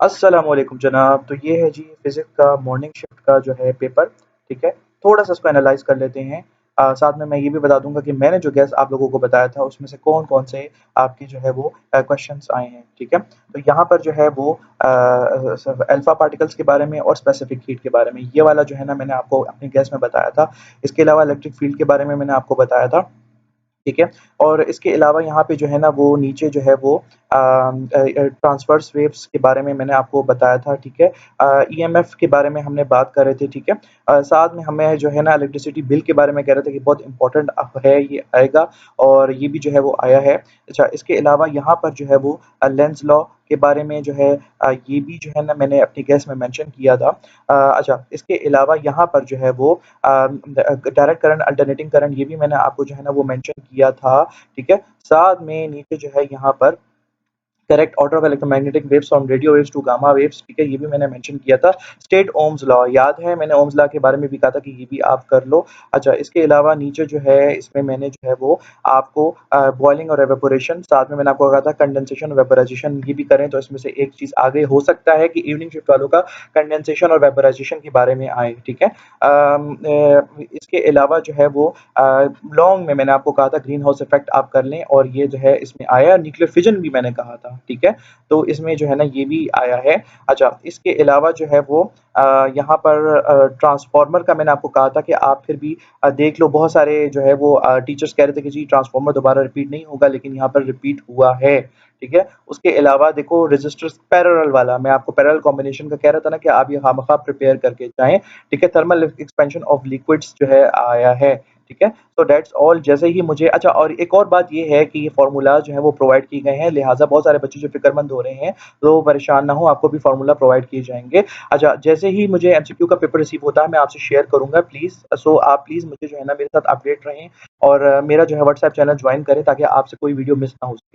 अस्सलाम वालेकुम जनाब। तो ये है जी फिज़िक्स का मॉर्निंग शिफ्ट का जो है पेपर, ठीक है? थोड़ा-सा इसको एनालाइज़ कर लेते हैं। साथ में मैं ये भी बता दूँगा कि मैंने जो गेस आप लोगों को बताया था उसमें से कौन-कौन से आपके जो है वो क्वेश्चन्स आए हैं, ठीक है? तो यहाँ पर जो है वो सब अल्फ़ा पार्टिकल्स के बारे में और स्पेसिफिक हीट के बारे में, ये वाला जो है ना मैंने आपको अपने गेस में बताया था। इसके अलावा इलेक्ट्रिक फ़ील्ड के बारे में मैंने आपको बताया था। ठीक है? और इसके अलावा यहाँ पे जो है ना वो नीचे जो है वो ट्रांसवर्स वेव्स के बारे में मैंने आपको बताया था, ठीक है? ईएमएफ के बारे में हमने बात कर रहे थे, ठीक है? साथ में हमें जो है ना इलेक्ट्रिसिटी बिल के बारे में कह रहे थे कि बहुत इम्पोर्टेंट है, ये आएगा और ये भी जो है वो आया है। अच्छा, इसके अलावा यहाँ पर जो है वो लेंज़ लॉ के बारे में जो है ये भी जो है ना मैंने अपनी गेस में मेंशन किया था। अच्छा, इसके अलावा यहाँ पर जो है वो डायरेक्ट करंट, अल्टरनेटिंग करंट, ये भी मैंने आपको जो है ना वो मेंशन किया था, ठीक है? साथ में नीचे जो है यहाँ पर correct order of electromagnetic waves from radio waves to gamma waves, ठीक है? ये भी मैंने मेंशन किया था। स्टेट ओम्स लॉ याद है, मैंने ओम्स लॉ के बारे में भी कहा था कि ये भी आप कर लो। अच्छा, इसके अलावा नीचे जो है इसमें मैंने जो है वो आपको बॉइलिंग और एवापोरेशन, साथ में मैंने आपको कहा था कंडेंसेशन और वेपोराइज़ेशन, ये भी करें तो इसमें से एक चीज़ आगे हो सकता है कि इवनिंग शिफ्ट वालों का कंडेंसेशन और वेपोराइज़ेशन के बारे में आए, ठीक है? इसके अलावा जो है वो लॉन्ग में मैंने आपको कहा था ग्रीन हाउस इफ़ेक्ट आप कर लें और ये जो है इसमें आया। न्यूक्लियर फिजन भी मैंने कहा था, ठीक है? तो इसमें जो है ना ये भी आया है। अच्छा, इसके अलावा जो है वो यहाँ पर ट्रांसफ़ॉर्मर का मैंने आपको कहा था कि आप फिर भी देख लो। बहुत सारे जो है वो टीचर्स कह रहे थे कि जी ट्रांसफ़ॉर्मर दोबारा रिपीट नहीं होगा, लेकिन यहाँ पर रिपीट हुआ है, ठीक है? उसके अलावा देखो रेज़िस्टर्स पैरेलल वाला, मैं आपको पैरेलल कॉम्बिनेशन का कह रहा था ना कि आप ये खामख़ा प्रिपेयर करके जाएँ, ठीक है? थर्मल एक्सपेंशन ऑफ लिक्विड्स जो है आया है, ठीक है? तो दैट्स ऑल। जैसे ही मुझे अच्छा, और एक और बात ये है कि ये फ़ॉर्मूलाज़ जो हैं वो प्रोवाइड किए गए हैं, लिहाज़ा बहुत सारे बच्चे जो फ़िक्रमंद हो रहे हैं, तो परेशान ना हों, आपको भी फ़ॉर्मूला प्रोवाइड किए जाएँगे। अच्छा, जैसे ही मुझे एमसीक्यू का पेपर रिसीव होता है, मैं आपसे शेयर करूँगा प्लीज़। सो आप प्लीज़ मुझे जो है ना मेरे साथ अपडेट रहें और मेरा जो है व्हाट्सएप चैनल जॉइन करें ताकि आपसे कोई वीडियो मिस ना हो सके।